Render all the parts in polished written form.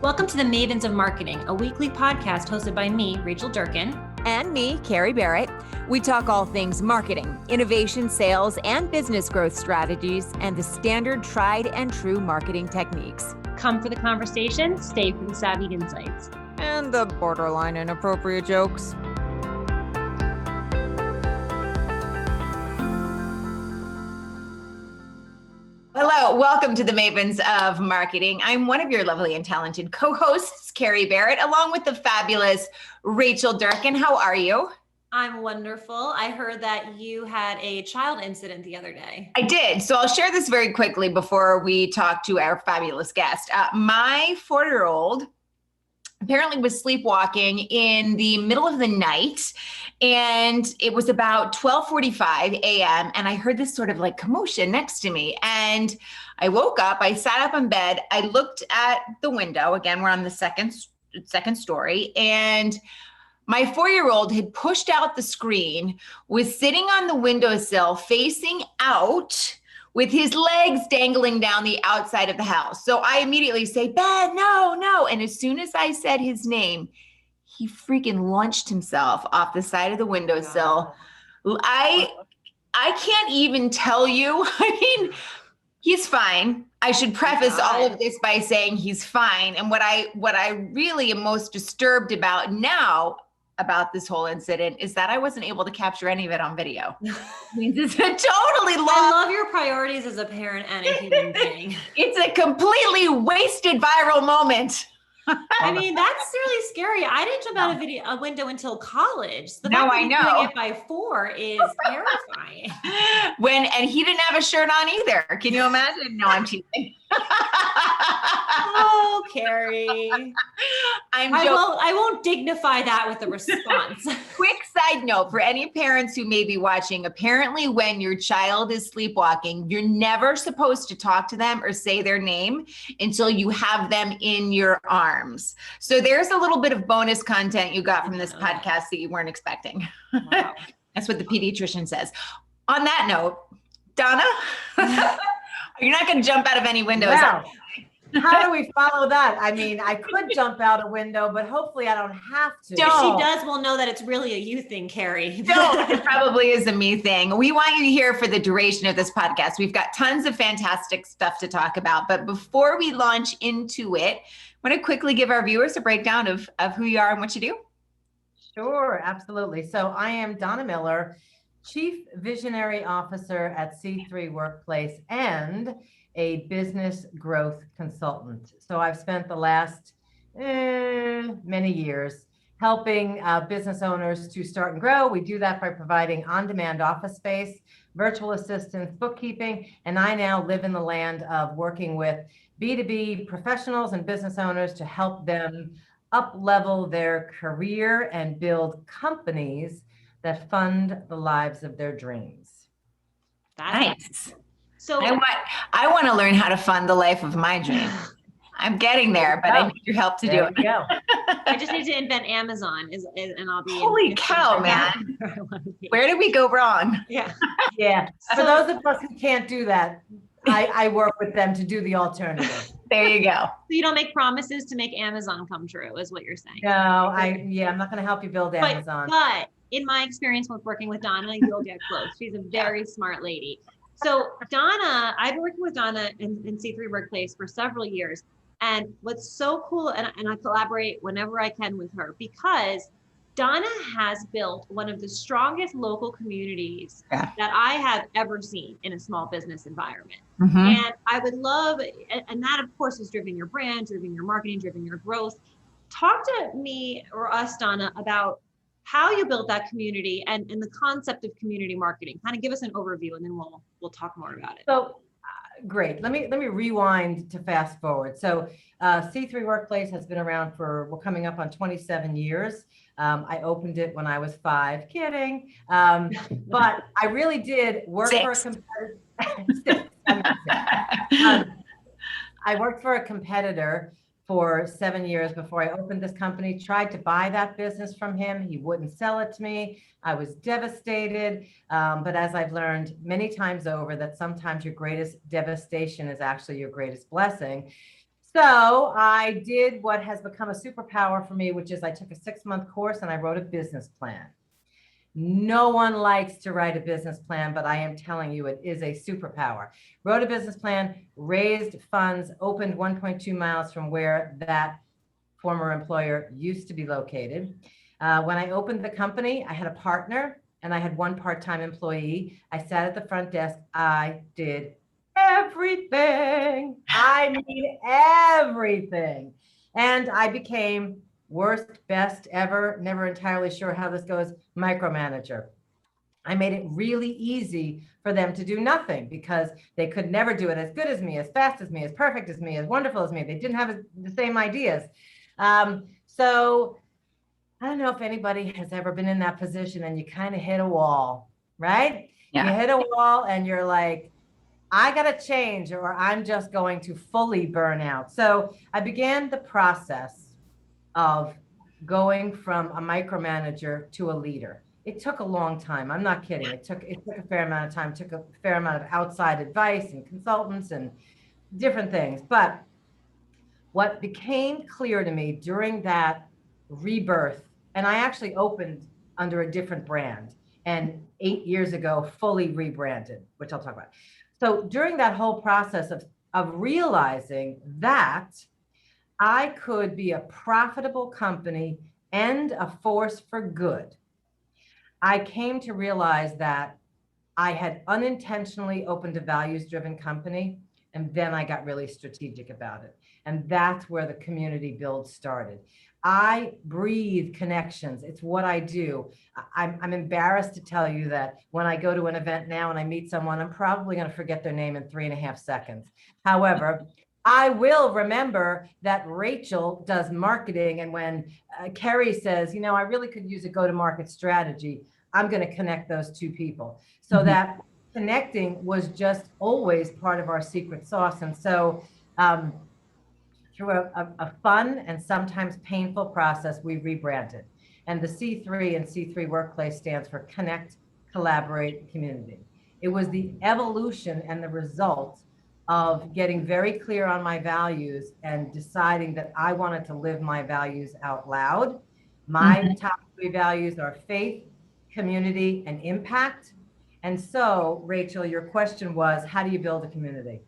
Welcome to the Mavens of Marketing, a weekly podcast hosted by me, Rachel Durkan. And me, Kerry Barrett. We talk all things marketing, innovation, sales, and business growth strategies, and the standard tried and true marketing techniques. Come for the conversation, stay for the savvy insights. And the borderline inappropriate jokes. Hello, welcome to the Mavens of Marketing. I'm one of your lovely and talented co-hosts, Kerry Barrett, along with the fabulous Rachel Durkan. How are you? I'm wonderful. I heard that you had a child incident the other day. I did. So I'll share this very quickly before we talk to our fabulous guest. My 4-year-old apparently was sleepwalking in the middle of the night, and it was about 12:45 a.m. and I heard this sort of like commotion next to me, and I woke up. I sat up in bed. I looked at the window. Again, we're on the second story, and my 4-year-old had pushed out the screen, was sitting on the windowsill facing out with his legs dangling down the outside of the house. So I immediately say, "Ben, no." And as soon as I said his name, he freaking launched himself off the side of the windowsill. I can't even tell you. I mean, he's fine. I should preface all of this by saying he's fine. And what I really am most disturbed about now about this whole incident is that I wasn't able to capture any of it on video. It's a totally I love your priorities as a parent and a human being. It's a completely wasted viral moment. I mean, that's really scary. I didn't jump out a window until college. So no, I know. Doing it by 4 is terrifying. And he didn't have a shirt on either. Can you imagine? No, I'm teasing. Oh, Kerry. I won't dignify that with a response. Quick side note for any parents who may be watching, apparently when your child is sleepwalking, you're never supposed to talk to them or say their name until you have them in your arms. So there's a little bit of bonus content you got from this podcast that you weren't expecting. Wow. That's what the pediatrician says. On that note, Donna, you're not going to jump out of any windows. Wow. How do we follow that? I mean, I could jump out a window, but hopefully I don't have to. If she does, we'll know that it's really a you thing, Kerry. No, it probably is a me thing. We want you here for the duration of this podcast. We've got tons of fantastic stuff to talk about. But before we launch into it, I want to quickly give our viewers a breakdown of who you are and what you do. Sure, absolutely. So I am Donna Miller, Chief Visionary Officer at C3 Workplace and a business growth consultant. So I've spent the last many years helping business owners to start and grow. We do that by providing on-demand office space, virtual assistance, bookkeeping, and I now live in the land of working with B2B professionals and business owners to help them up-level their career and build companies that fund the lives of their dreams. Nice. So I want to learn how to fund the life of my dream. I'm getting there, but I need your help to do it. I just need to invent Amazon and I'll be. Holy cow, man. Where did we go wrong? Yeah. Yeah. For those of us who can't do that, I work with them to do the alternative. There you go. So you don't make promises to make Amazon come true is what you're saying. No, I'm not going to help you build Amazon. But in my experience with working with Donna, you'll get close. She's a very smart lady. So Donna, I've been working with Donna in C3 Workplace for several years. And what's so cool, and I collaborate whenever I can with her, because Donna has built one of the strongest local communities that I have ever seen in a small business environment. Mm-hmm. And I would love, and that of course is driven your brand, driven your marketing, driven your growth. Talk to me or us, Donna, about how you built that community and the concept of community marketing. Kind of give us an overview and then we'll talk more about it. So great. Let me rewind to fast forward. So C3 Workplace has been around we're coming up on 27 years. I opened it when I was 5. Kidding. But I really did work for a competitor. I worked for a competitor for 7 years before I opened this company, tried to buy that business from him. He wouldn't sell it to me. I was devastated. But as I've learned many times over, that sometimes your greatest devastation is actually your greatest blessing. So I did what has become a superpower for me, which is I took a 6-month course and I wrote a business plan. No one likes to write a business plan, but I am telling you, it is a superpower. Wrote a business plan, raised funds, opened 1.2 miles from where that former employer used to be located. When I opened the company, I had a partner and I had one part-time employee. I sat at the front desk. I did everything. I mean, everything. And I became worst, best ever, never entirely sure how this goes, micromanager. I made it really easy for them to do nothing because they could never do it as good as me, as fast as me, as perfect as me, as wonderful as me. They didn't have the same ideas. So I don't know if anybody has ever been in that position and you kind of hit a wall, right? Yeah. You hit a wall and you're like, I got to change or I'm just going to fully burn out. So I began the process of going from a micromanager to a leader. It took a long time. I'm not kidding. It took a fair amount of time, took a fair amount of outside advice and consultants and different things. But what became clear to me during that rebirth, and I actually opened under a different brand and 8 years ago, fully rebranded, which I'll talk about. So during that whole process of realizing that I could be a profitable company and a force for good, I came to realize that I had unintentionally opened a values-driven company, and then I got really strategic about it. And that's where the community build started. I breathe connections. It's what I do. I'm embarrassed to tell you that when I go to an event now and I meet someone, I'm probably going to forget their name in 3.5 seconds. However, I will remember that Rachel does marketing. And when Kerry says, you know, I really could use a go-to-market strategy, I'm going to connect those two people. So that connecting was just always part of our secret sauce. And so through a fun and sometimes painful process, we rebranded. And the C3 and C3 Workplace stands for Connect, Collaborate, Community. It was the evolution and the result of getting very clear on my values and deciding that I wanted to live my values out loud. My top 3 values are faith, community, and impact. And so, Rachel, your question was, how do you build a community?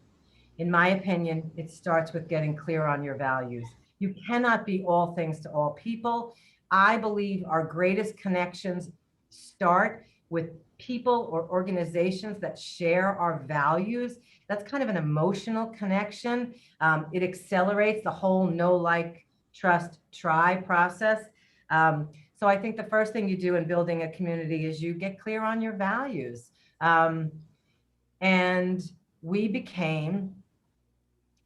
In my opinion, it starts with getting clear on your values. You cannot be all things to all people. I believe our greatest connections start with people or organizations that share our values. That's kind of an emotional connection. It accelerates the whole know, like, trust, try process. So I think the first thing you do in building a community is you get clear on your values. And we became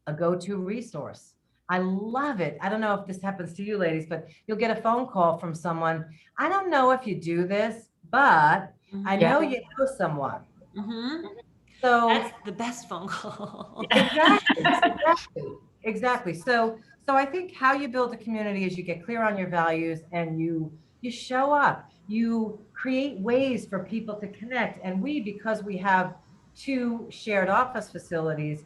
a go-to resource. I love it. I don't know if this happens to you ladies, but you'll get a phone call from someone. I don't know if you do this, but I know you know someone. So that's the best phone call. Exactly. So I think how you build a community is you get clear on your values and you show up, you create ways for people to connect. And because we have 2 shared office facilities,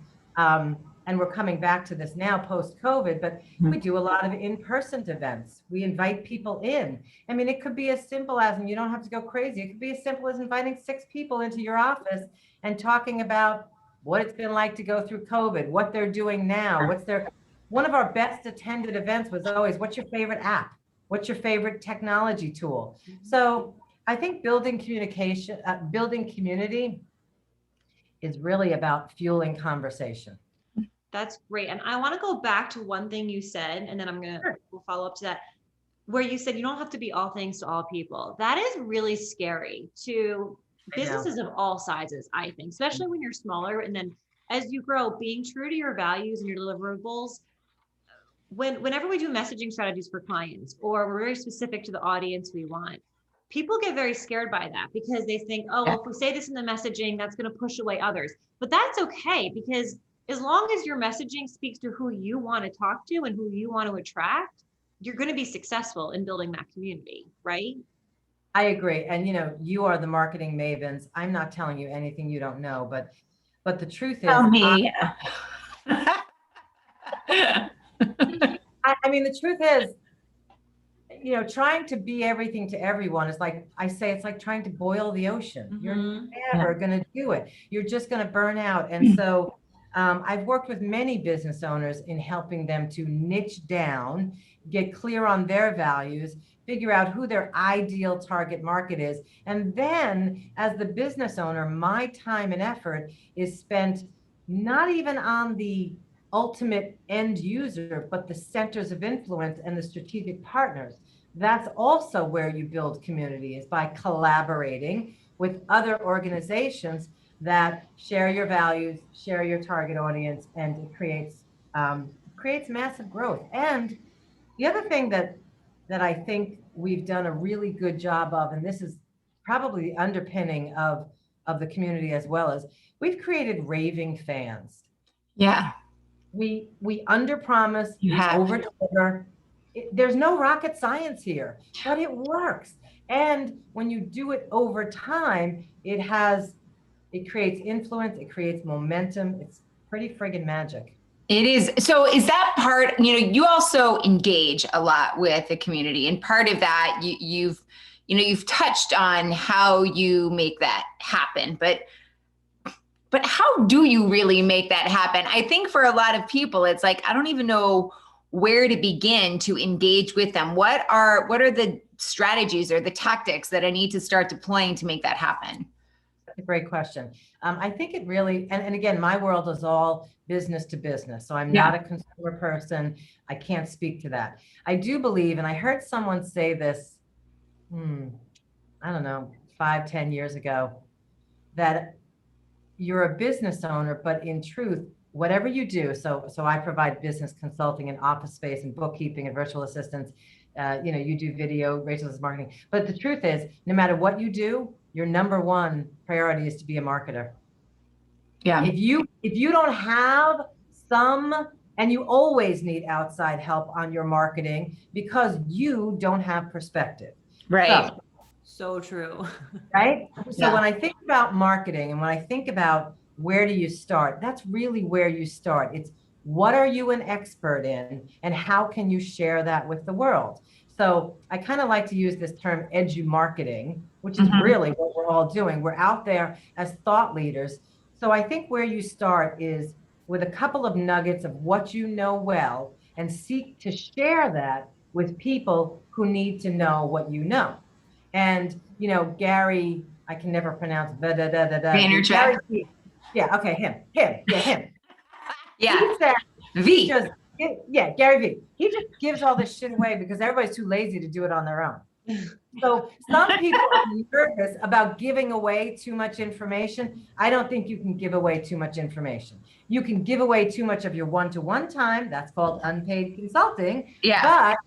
and we're coming back to this now post-COVID, but we do a lot of in-person events. We invite people in. I mean, it could be as simple as, and you don't have to go crazy, it could be as simple as inviting 6 people into your office and talking about what it's been like to go through COVID, what they're doing now, one of our best attended events was always, what's your favorite app? What's your favorite technology tool? So I think building communication, building community is really about fueling conversation. That's great. And I want to go back to one thing you said, and then we'll follow up to that, where you said you don't have to be all things to all people. That is really scary to businesses of all sizes, I think, especially when you're smaller. And then as you grow, being true to your values and your deliverables, whenever we do messaging strategies for clients, or we're very specific to the audience we want, people get very scared by that because they think, oh, well, if we say this in the messaging, that's going to push away others. But that's okay, because as long as your messaging speaks to who you want to talk to and who you want to attract, you're going to be successful in building that community, right? I agree. And you are the marketing mavens. I'm not telling you anything you don't know, but the truth is, tell me. I mean, the truth is, trying to be everything to everyone is like, I say, it's like trying to boil the ocean. You're never going to do it. You're just going to burn out. And so I've worked with many business owners in helping them to niche down, get clear on their values, figure out who their ideal target market is. And then as the business owner, my time and effort is spent not even on the ultimate end user, but the centers of influence and the strategic partners. That's also where you build community, is by collaborating with other organizations that share your values, share your target audience, and it creates massive growth. And the other thing that I think we've done a really good job of, and this is probably the underpinning of the community as well, as we've created raving fans. Yeah. We underpromise, we overdeliver. There's no rocket science here, but it works. And when you do it over time, it creates influence, it creates momentum. It's pretty friggin' magic. It is. So is that part, you also engage a lot with the community, and part of that you've touched on how you make that happen, but how do you really make that happen? I think for a lot of people, it's like, I don't even know where to begin to engage with them. What are the strategies or the tactics that I need to start deploying to make that happen? That's a great question. I think it really, and again, my world is all business to business. So I'm not a consumer person. I can't speak to that. I do believe, and I heard someone say this, I don't know, 5-10 years ago, that you're a business owner, but in truth, whatever you do, so I provide business consulting and office space and bookkeeping and virtual assistants. You do video, Rachel does marketing. But the truth is, no matter what you do, your number one priority is to be a marketer. Yeah. If you don't have some, and you always need outside help on your marketing because you don't have perspective. Right. So true. Right. So when I think about marketing and when I think about where do you start, that's really where you start. It's what are you an expert in and how can you share that with the world? So I kind of like to use this term edu-marketing, which is really what we're all doing. We're out there as thought leaders. So I think where you start is with a couple of nuggets of what you know well and seek to share that with people who need to know what you know. And, Gary, I can never pronounce Vaynerchuk. Yeah, okay, him. Yeah. Yeah. He said, V. Gary V. He just gives all this shit away because everybody's too lazy to do it on their own. So some people are nervous about giving away too much information. I don't think you can give away too much information. You can give away too much of your one-to-one time. That's called unpaid consulting. Yeah. But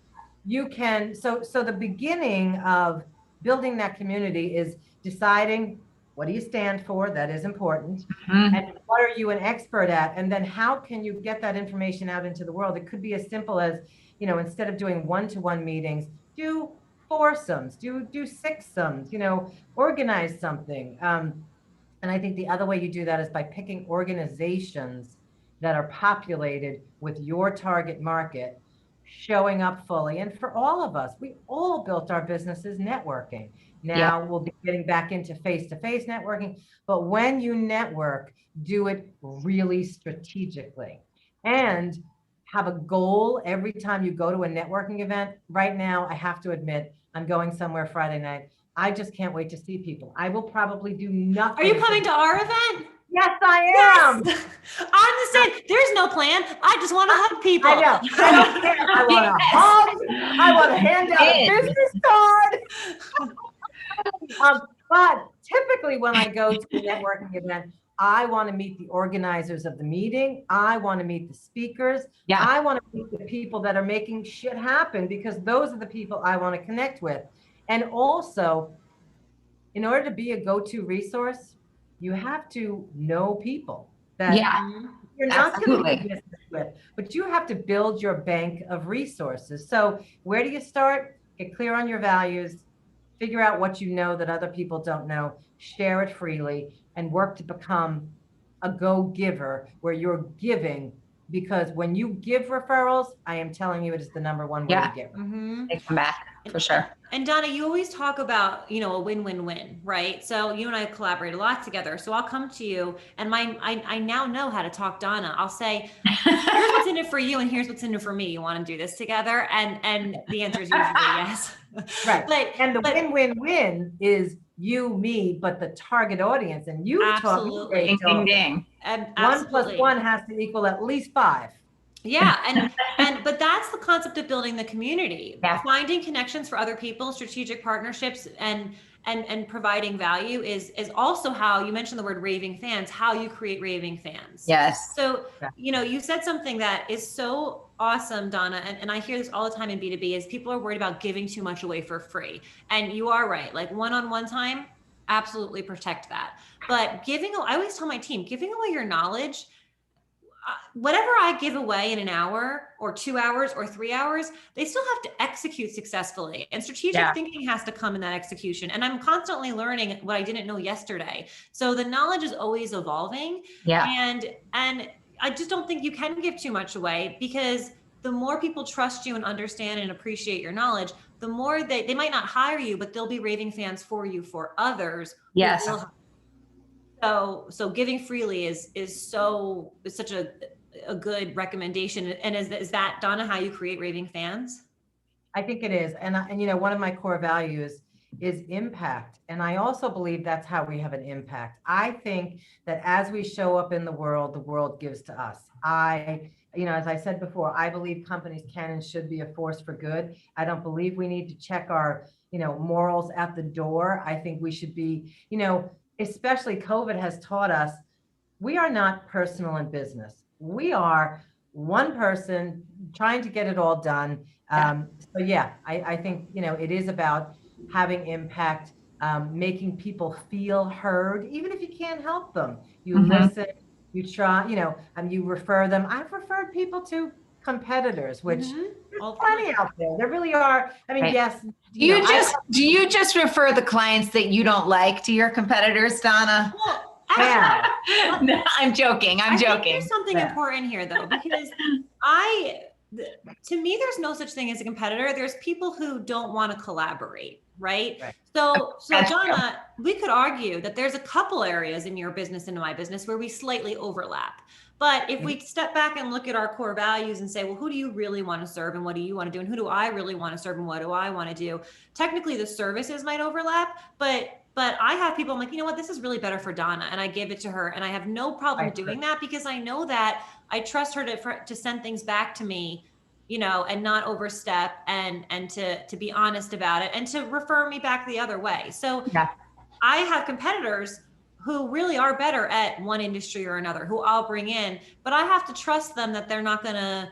you can, so the beginning of building that community is deciding what do you stand for? That is important. And what are you an expert at? And then how can you get that information out into the world? It could be as simple as, instead of doing one-to-one meetings, do foursomes, do sixsomes, organize something. And I think the other way you do that is by picking organizations that are populated with your target market, showing up fully. And for all of us, we all built our businesses networking. Now we'll be getting back into face-to-face networking. But when you network, do it really strategically and have a goal every time you go to a networking event. Right now, I have to admit, I'm going somewhere Friday night. I just can't wait to see people. I will probably do nothing. Are you coming to our event? Yes, I am. Yes. I'm the same. There's no plan. I just want to hug people. I know. I don't care. I want to hug. I want to hand out a business card. But typically when I go to a networking event, I want to meet the organizers of the meeting. I want to meet the speakers. Yeah. I want to meet the people that are making shit happen because those are the people I want to connect with. And also, in order to be a go-to resource, you have to know people that you're not going to do business with, but you have to build your bank of resources. So where do you start? Get clear on your values, figure out what you know that other people don't know, share it freely, and work to become a go-giver where you're giving because when you give referrals, I am telling you, it is the number one way to get. They come back for sure. And Donna, you always talk about, a win-win-win, right? So you and I collaborate a lot together. So I'll come to you and I now know how to talk Donna. I'll say, here's what's in it for you and here's what's in it for me. You want to do this together? And the answer is usually yes. Right. And the win-win-win is you, me, but the target audience. And you absolutely. talk, ding, ding, ding. 1 + 1 has to equal at least 5. Yeah. But that's the concept of building the community, finding connections for other people, strategic partnerships, and providing value is also how you mentioned the word raving fans, how you create raving fans. Yes. So, you said something that is so awesome, Donna. And I hear this all the time in B2B is people are worried about giving too much away for free. And you are right. Like one-on-one time, absolutely protect that. But I always tell my team, giving away your knowledge, whatever I give away in an hour or 2 hours or 3 hours, they still have to execute successfully. And strategic thinking has to come in that execution. And I'm constantly learning what I didn't know yesterday. So the knowledge is always evolving. And I just don't think you can give too much away, because the more people trust you and understand and appreciate your knowledge, the more they might not hire you, but they'll be raving fans for you, for others. Yes. So giving freely is such a good recommendation. And is that, Donna, how you create raving fans? I think it is. And one of my core values is impact. And I also believe that's how we have an impact. I think that as we show up in the world gives to us. As I said before, I believe companies can and should be a force for good. I don't believe we need to check our, morals at the door. I think we should be, especially COVID has taught us, we are not personal in business. We are one person trying to get it all done. I think, it is about having impact, making people feel heard, even if you can't help them. You listen, you try, you refer them. I've referred people to competitors, which there's plenty out there. There really are. I mean, yes. Do you just refer the clients that you don't like to your competitors, Donna? Well, No, I'm joking. I think there's something important here, though, because to me, there's no such thing as a competitor. There's people who don't want to collaborate, right? So Donna, we could argue that there's a couple areas in your business and in my business where we slightly overlap. But if we step back and look at our core values and say, well, who do you really want to serve and what do you want to do? And who do I really want to serve and what do I want to do? Technically, the services might overlap, but I have people, I'm like, you know what, this is really better for Donna. And I give it to her. And I have no problem doing that because I know that I trust her to send things back to me, and not overstep and to be honest about it and to refer me back the other way. So I have competitors who really are better at one industry or another, who I'll bring in, but I have to trust them that they're not going to,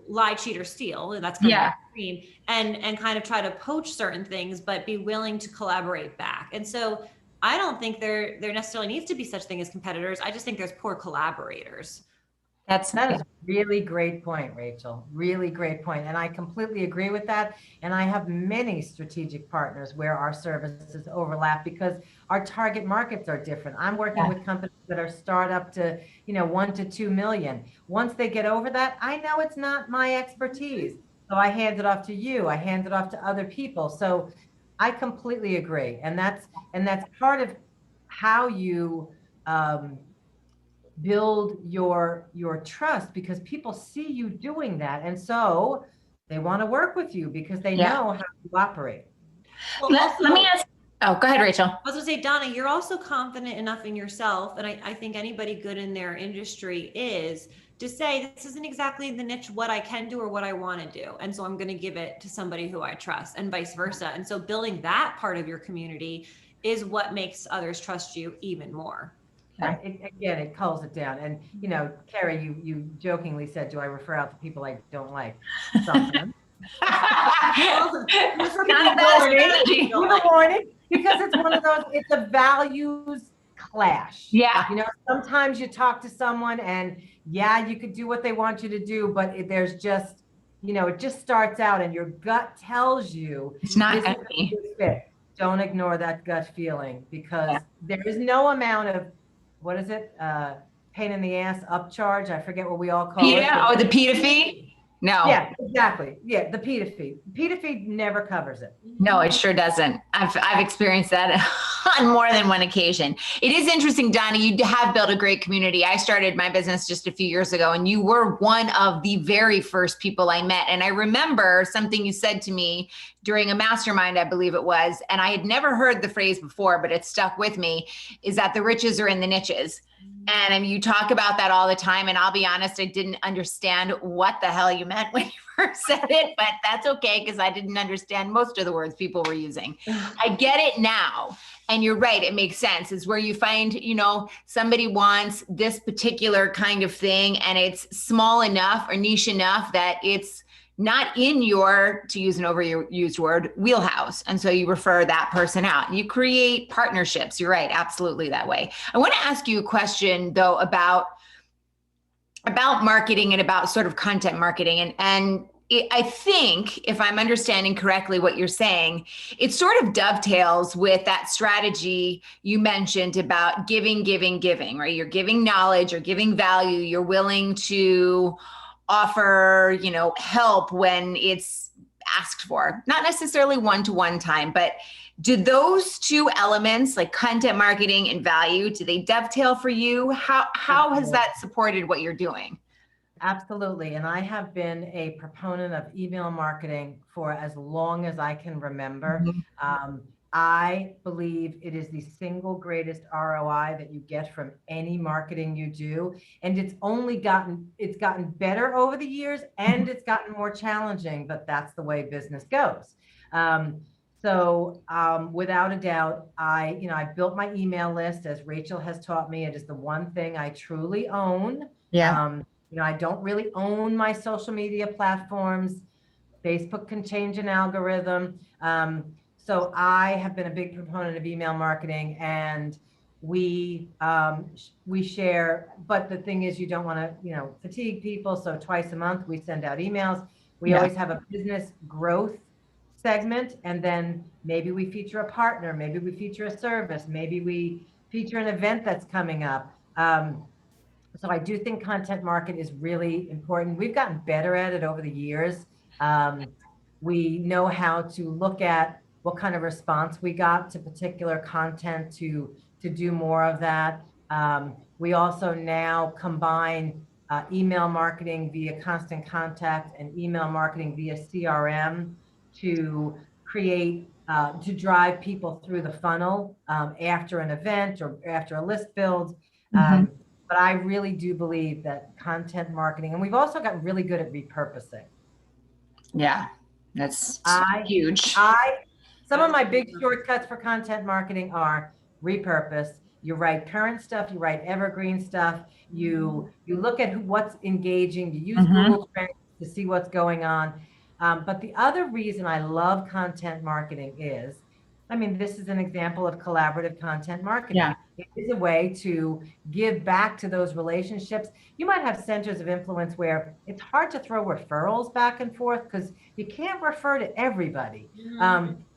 lie, cheat, or steal. That's kind of extreme, and kind of try to poach certain things, but be willing to collaborate back. And so I don't think there necessarily needs to be such thing as competitors. I just think there's poor collaborators. That is a really great point, Rachel. Really great point. And I completely agree with that. And I have many strategic partners where our services overlap because our target markets are different. I'm working with companies that are startup to, 1 to 2 million. Once they get over that, I know it's not my expertise. So I hand it off to you. I hand it off to other people. So I completely agree. And that's part of how you, build your trust, because people see you doing that. And so they want to work with you because they know how you operate. Well, let me ask. Oh, go ahead, Rachel. I was going to say, Donna, you're also confident enough in yourself. And I think anybody good in their industry is to say, this isn't exactly the niche, what I can do or what I want to do. And so I'm going to give it to somebody who I trust and vice versa. And so building that part of your community is what makes others trust you even more. It culls it down. And, Kerry, you jokingly said, do I refer out to people I don't like? Sometimes. Warning, because it's one of those, it's a values clash. Yeah. Sometimes you talk to someone and you could do what they want you to do, but there's just, it just starts out and your gut tells you it's not healthy. Don't ignore that gut feeling, because there is no amount of, what is it? pain in the ass upcharge. I forget what we all call it. PETA? Oh, the PETA fee? No. Yeah, exactly. Yeah, the PETA fee. PETA fee never covers it. No, it sure doesn't. I've experienced that on more than one occasion. It is interesting, Donna, you have built a great community. I started my business just a few years ago, and you were one of the very first people I met. And I remember something you said to me during a mastermind, I believe it was, and I had never heard the phrase before, but it stuck with me, is that the riches are in the niches. And I mean, you talk about that all the time. And I'll be honest, I didn't understand what the hell you meant when you first said it, but that's okay, because I didn't understand most of the words people were using. I get it now. And you're right, it makes sense. It's where you find, somebody wants this particular kind of thing, and it's small enough or niche enough that it's not in your, to use an overused word, wheelhouse. And so you refer that person out. You create partnerships. You're right, absolutely that way. I want to ask you a question though about marketing and about sort of content marketing. And I think, if I'm understanding correctly what you're saying, it sort of dovetails with that strategy you mentioned about giving, right? You're giving knowledge, you're giving value, you're willing to offer, help when it's asked for, not necessarily one-to-one time, but do those two elements, like content marketing and value, do they dovetail for you? How has that supported what you're doing? Absolutely. And I have been a proponent of email marketing for as long as I can remember. I believe it is the single greatest ROI that you get from any marketing you do. And it's gotten better over the years, and it's gotten more challenging, but that's the way business goes. So without a doubt, I built my email list, as Rachel has taught me. It is the one thing I truly own. Yeah. I don't really own my social media platforms. Facebook can change an algorithm. So I have been a big proponent of email marketing, and we share, but the thing is, you don't want to, fatigue people. So twice a month we send out emails. We always have a business growth segment, and then maybe we feature a partner, maybe we feature a service, maybe we feature an event that's coming up. So I do think content market is really important. We've gotten better at it over the years. We know how to look at what kind of response we got to particular content to do more of that. We also now combine email marketing via Constant Contact and email marketing via CRM to create, to drive people through the funnel after an event or after a list build. But I really do believe that content marketing, and we've also gotten really good at repurposing. Yeah, that's huge. Some of my big shortcuts for content marketing are repurpose. You write current stuff, you write evergreen stuff, you look at what's engaging, you use Google Trends to see what's going on. But the other reason I love content marketing is, this is an example of collaborative content marketing. Yeah. It is a way to give back to those relationships. You might have centers of influence where it's hard to throw referrals back and forth because you can't refer to everybody.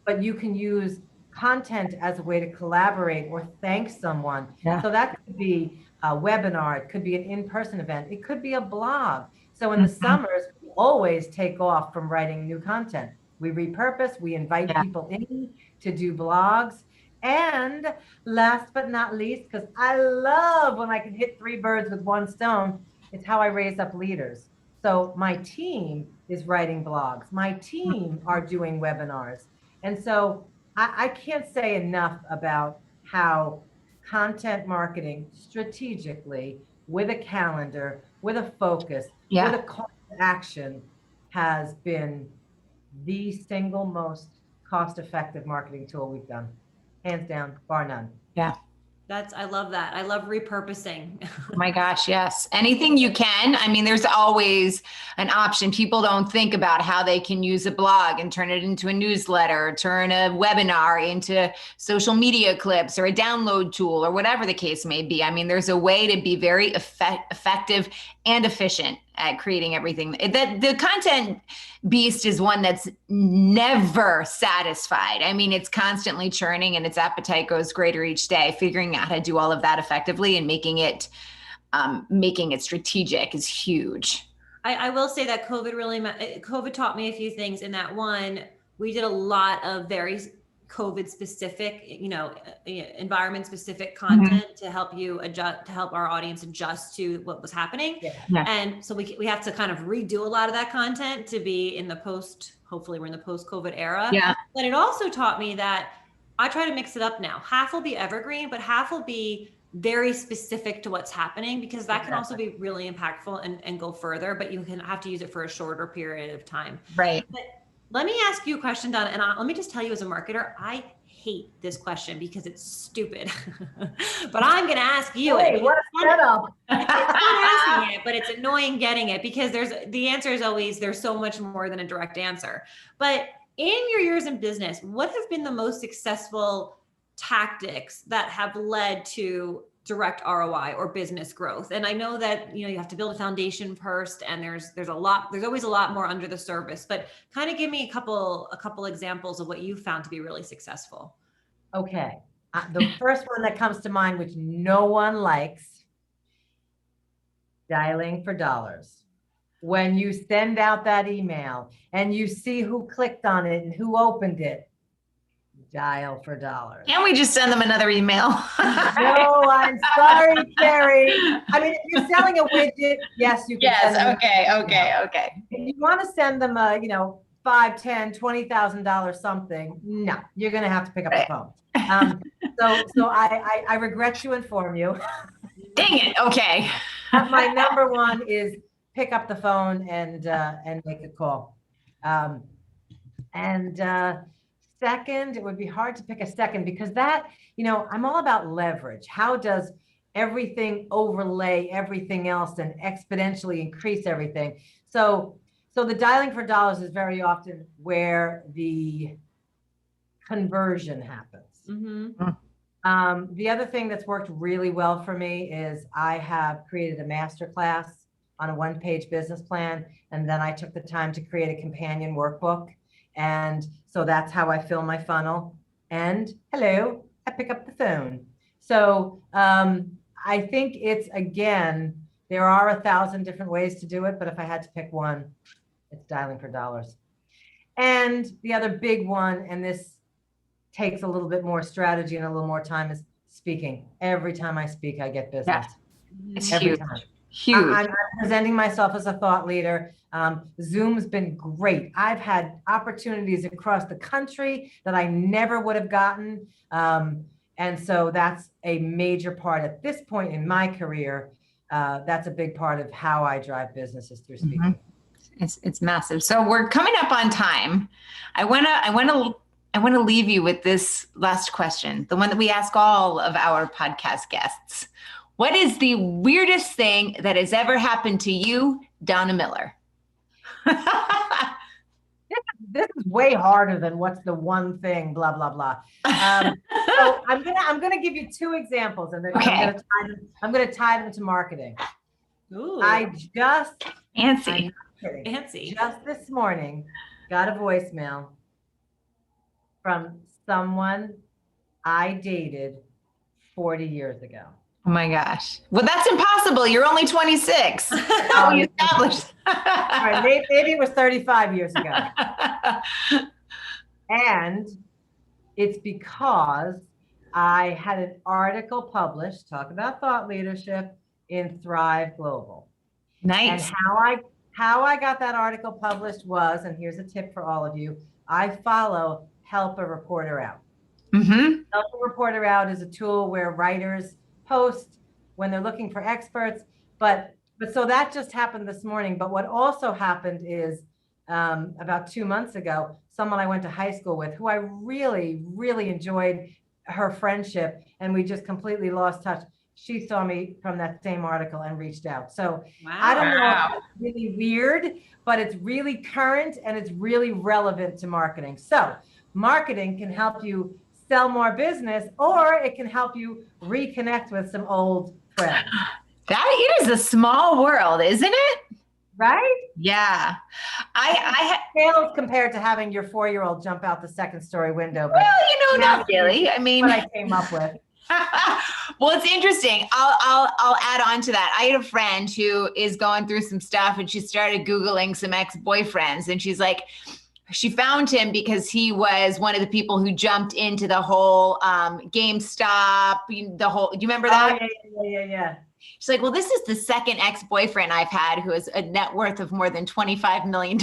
But you can use content as a way to collaborate or thank someone. Yeah. So that could be a webinar, it could be an in-person event, it could be a blog. So in the summers, we always take off from writing new content. We repurpose, we invite people in to do blogs. And last but not least, because I love when I can hit 3 birds with 1 stone, it's how I raise up leaders. So my team is writing blogs. My team are doing webinars. And so I can't say enough about how content marketing strategically, with a calendar, with a focus, with a call to action, has been the single most cost-effective marketing tool we've done. Hands down, bar none. Yeah. I love that. I love repurposing. Oh my gosh, yes. Anything you can. There's always an option. People don't think about how they can use a blog and turn it into a newsletter, turn a webinar into social media clips or a download tool or whatever the case may be. There's a way to be very effective and efficient at creating everything. The content beast is one that's never satisfied. It's constantly churning, and its appetite grows greater each day, figuring out how to do all of that effectively and making it making it strategic is huge. I will say that COVID taught me a few things. In that one, we did a lot of very COVID specific, environment specific content to help you adjust, to help our audience adjust to what was happening. Yeah. And so we have to kind of redo a lot of that content to be in the hopefully we're in the post-COVID era. Yeah. But it also taught me that I try to mix it up now. Half will be evergreen, but half will be very specific to what's happening, because that can also be really impactful and go further, but you can have to use it for a shorter period of time. Right. But let me ask you a question, Donna, and let me just tell you as a marketer, I hate this question because it's stupid, but I'm going to ask you it. What a setup. It's not asking it, but it's annoying getting it, because the answer is always, there's so much more than a direct answer. But in your years in business, what have been the most successful tactics that have led to direct ROI or business growth? And I know that, you have to build a foundation first, and there's always a lot more under the surface, but kind of give me a couple examples of what you found to be really successful. Okay. The first one that comes to mind, which no one likes, dialing for dollars. When you send out that email and you see who clicked on it and who opened it, dial for dollars. Can't we just send them another email? No, I'm sorry, Kerry. I mean, if you're selling a widget, yes, you can. Yes. Okay. If you want to send them a, $5, $10, $20,000 something, no, you're going to have to pick up the phone. So I regret to inform you. Dang it. Okay. My number one is pick up the phone and make a call. Second, it would be hard to pick a second, because that, I'm all about leverage. How does everything overlay everything else and exponentially increase everything? So the dialing for dollars is very often where the conversion happens. Mm-hmm. The other thing that's worked really well for me is I have created a masterclass on a one-page business plan, and then I took the time to create a companion workbook. And so that's how I fill my funnel. And hello, I pick up the phone. So I think it's, again, there are 1,000 different ways to do it, but if I had to pick one, it's dialing for dollars. And the other big one, and this takes a little bit more strategy and a little more time, is speaking. Every time I speak, I get business. Yeah. It's Every huge. time. Huge. I'm presenting myself as a thought leader. Zoom's been great. I've had opportunities across the country that I never would have gotten. And so that's a major part at this point in my career. That's a big part of how I drive businesses, through speaking. It's massive. So we're coming up on time. I want to leave you with this last question, the one that we ask all of our podcast guests. What is the weirdest thing that has ever happened to you, Donna Miller? This is way harder than what's the one thing, blah, blah, blah. So I'm gonna give you two examples, and then Okay. I'm gonna tie them to marketing. Ooh, Fancy. Just this morning, got a voicemail from someone I dated 40 years ago. Oh my gosh. Well, that's impossible. You're only 26. How we established. All right, maybe it was 35 years ago. And it's because I had an article published, talk about thought leadership, in Thrive Global. Nice. And how I got that article published was, and here's a tip for all of you, I follow Help a Reporter Out. Mm-hmm. Help a Reporter Out is a tool where writers post when they're looking for experts, but so that just happened this morning. But what also happened is about 2 months ago, someone I went to high school with, who I really, really enjoyed her friendship, and we just completely lost touch. She saw me from that same article and reached out. So wow. I don't know if it's really weird, but it's really current and it's really relevant to marketing. So marketing can help you sell more business, or it can help you reconnect with some old friends. It is a small world, isn't it? Right? Yeah. Pales compared to having your 4-year-old jump out the second story window. But Well, not really. I mean, what I came up with. Well, it's interesting. I'll add on to that. I had a friend who is going through some stuff, and she started Googling some ex-boyfriends, and she's like, she found him because he was one of the people who jumped into the whole GameStop, the whole, do you remember that? Oh, yeah. She's like, well, this is the second ex-boyfriend I've had who has a net worth of more than $25 million.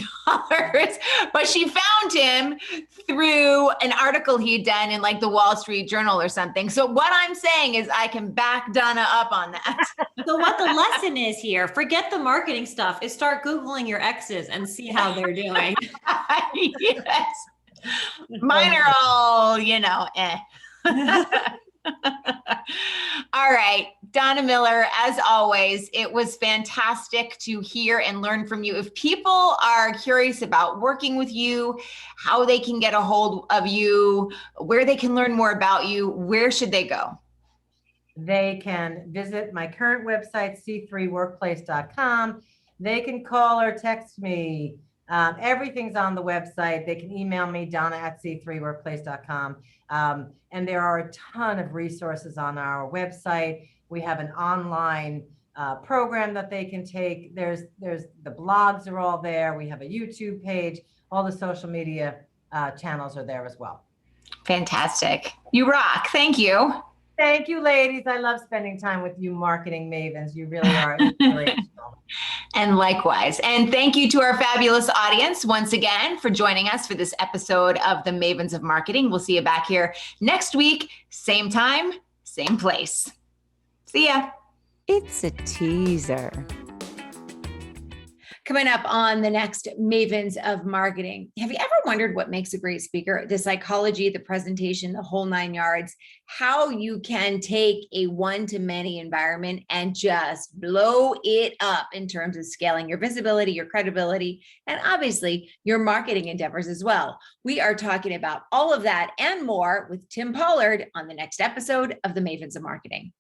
But she found him through an article he'd done in like the Wall Street Journal or something. So what I'm saying is I can back Donna up on that. So what the lesson is here, forget the marketing stuff, is start Googling your exes and see how they're doing. Yes. Mine are all, All right, Donna Miller, as always, it was fantastic to hear and learn from you. If people are curious about working with you, how they can get a hold of you, where they can learn more about you, where should they go? They can visit my current website, c3workplace.com. They can call or text me. Everything's on the website. They can email me, donna@c3workplace.com. And there are a ton of resources on our website. We have an online program that they can take. There's the blogs are all there. We have a YouTube page. All the social media channels are there as well. Fantastic. You rock. Thank you. Thank you, ladies. I love spending time with you marketing mavens. You really are inspirational. And likewise. And thank you to our fabulous audience once again for joining us for this episode of the Mavens of Marketing. We'll see you back here next week, same time, same place. See ya. It's a teaser. Coming up on the next Mavens of Marketing. Have you ever wondered what makes a great speaker? The psychology, the presentation, the whole 9 yards, how you can take a one-to-many environment and just blow it up in terms of scaling your visibility, your credibility, and obviously your marketing endeavors as well. We are talking about all of that and more with Tim Pollard on the next episode of the Mavens of Marketing.